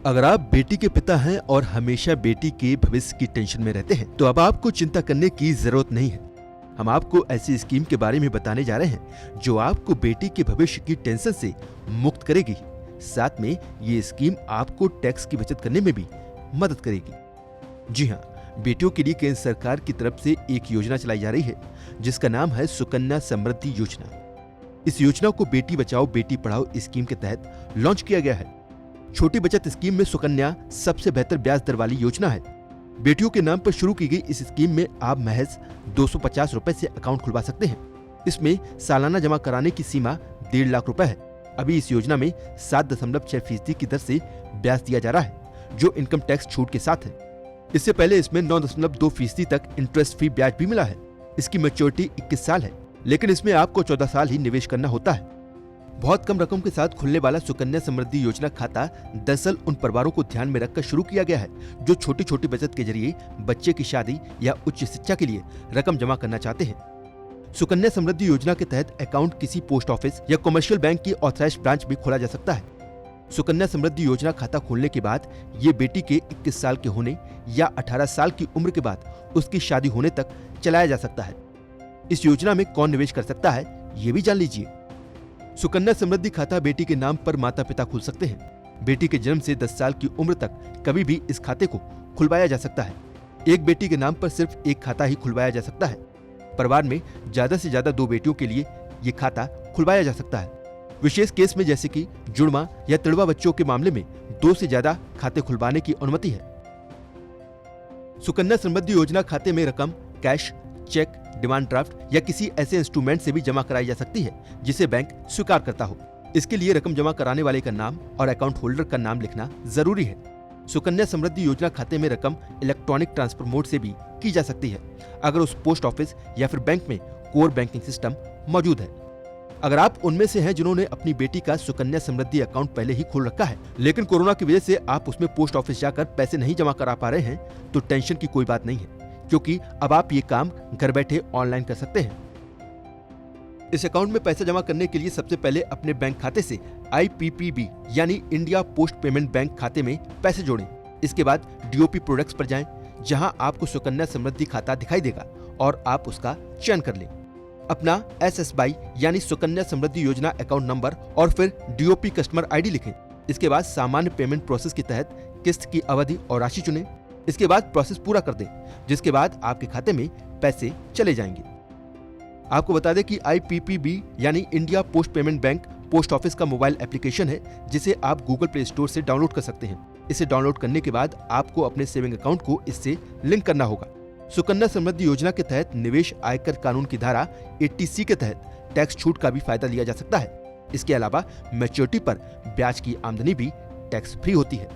अगर आप बेटी के पिता हैं और हमेशा बेटी के भविष्य की टेंशन में रहते हैं तो अब आपको चिंता करने की जरूरत नहीं है। हम आपको ऐसी स्कीम के बारे में बताने जा रहे हैं जो आपको बेटी के भविष्य की टेंशन से मुक्त करेगी। साथ में ये स्कीम आपको टैक्स की बचत करने में भी मदद करेगी। जी हाँ, बेटियों के लिए केंद्र सरकार की तरफ से एक योजना चलाई जा रही है जिसका नाम है सुकन्या समृद्धि योजना। इस योजना को बेटी बचाओ बेटी पढ़ाओ स्कीम के तहत लॉन्च किया गया है। छोटी बचत स्कीम में सुकन्या सबसे बेहतर ब्याज दर वाली योजना है। बेटियों के नाम पर शुरू की गई इस स्कीम में आप महज 250 रुपए से अकाउंट खुलवा सकते हैं। इसमें सालाना जमा कराने की सीमा 1.5 लाख रुपए है। अभी इस योजना में 7.6% की दर से ब्याज दिया जा रहा है जो इनकम टैक्स छूट के साथ है। इससे पहले इसमें 9.2% तक इंटरेस्ट फ्री ब्याज भी मिला है। इसकी मैच्योरिटी 21 साल है, लेकिन इसमें आपको 14 साल ही निवेश करना होता है। बहुत कम रकम के साथ खुलने वाला सुकन्या समृद्धि योजना खाता दरअसल उन परिवारों को ध्यान में रखकर शुरू किया गया है जो छोटी छोटी बचत के जरिए बच्चे की शादी या उच्च शिक्षा के लिए रकम जमा करना चाहते हैं। सुकन्या समृद्धि योजना के तहत अकाउंट किसी पोस्ट ऑफिस या कमर्शियल बैंक की ऑथराइज्ड ब्रांच में खोला जा सकता है। सुकन्या समृद्धि योजना खाता खोलने के बाद ये बेटी के 21 साल के होने या 18 साल की उम्र के बाद उसकी शादी होने तक चलाया जा सकता है। इस योजना में कौन निवेश कर सकता है ये भी जान लीजिए। सुकन्या समृद्धि खाता बेटी के नाम पर माता पिता खोल सकते हैं। बेटी के जन्म से 10 साल की उम्र तक कभी भी इस खाते को खुलवाया जा सकता है। एक बेटी के नाम पर सिर्फ एक खाता ही खुलवाया जा सकता है। परिवार में ज्यादा से ज्यादा 2 बेटियों के लिए ये खाता खुलवाया जा सकता है। विशेष केस में जैसे कि जुड़वा या तिड़वा बच्चों के मामले में 2 से ज्यादा खाते खुलवाने की अनुमति है। सुकन्या समृद्धि योजना खाते में रकम कैश, चेक, डिमांड ड्राफ्ट या किसी ऐसे इंस्ट्रूमेंट से भी जमा कराई जा सकती है जिसे बैंक स्वीकार करता हो। इसके लिए रकम जमा कराने वाले का नाम और अकाउंट होल्डर का नाम लिखना जरूरी है। सुकन्या समृद्धि योजना खाते में रकम इलेक्ट्रॉनिक ट्रांसफर मोड से भी की जा सकती है अगर उस पोस्ट ऑफिस या फिर बैंक में कोर बैंकिंग सिस्टम मौजूद है। अगर आप उनमें से हैं जिन्होंने अपनी बेटी का सुकन्या समृद्धि अकाउंट पहले ही खोल रखा है लेकिन कोरोना की वजह से आप उसमें पोस्ट ऑफिस जाकर पैसे नहीं जमा करा पा रहे हैं तो टेंशन की कोई बात नहीं है, क्योंकि अब आप ये काम घर बैठे ऑनलाइन कर सकते हैं। इस अकाउंट में पैसा जमा करने के लिए सबसे पहले अपने बैंक खाते से IPPB यानी इंडिया पोस्ट पेमेंट बैंक खाते में पैसे जोड़ें। इसके बाद DOP प्रोडक्ट्स पर जाएं, जहां आपको सुकन्या समृद्धि खाता दिखाई देगा और आप उसका चयन कर लें। अपना SSBI यानी सुकन्या समृद्धि योजना अकाउंट नंबर और फिर DOP कस्टमर ID लिखें। इसके बाद सामान्य पेमेंट प्रोसेस के तहत किस्त की अवधि और राशि चुनें। इसके बाद प्रोसेस पूरा कर दें, जिसके बाद आपके खाते में पैसे चले जाएंगे। आपको बता दें कि IPPB यानी India post payment bank post office का मोबाइल एप्लीकेशन है जिसे आप गूगल प्ले स्टोर से डाउनलोड कर सकते हैं। इसे डाउनलोड करने के बाद आपको अपने सेविंग अकाउंट को इससे लिंक करना होगा। सुकन्या समृद्धि योजना के तहत निवेश आयकर कानून की धारा 80C के तहत टैक्स छूट का भी फायदा लिया जा सकता है। इसके अलावा मैच्योरिटी पर ब्याज की आमदनी भी टैक्स फ्री होती है।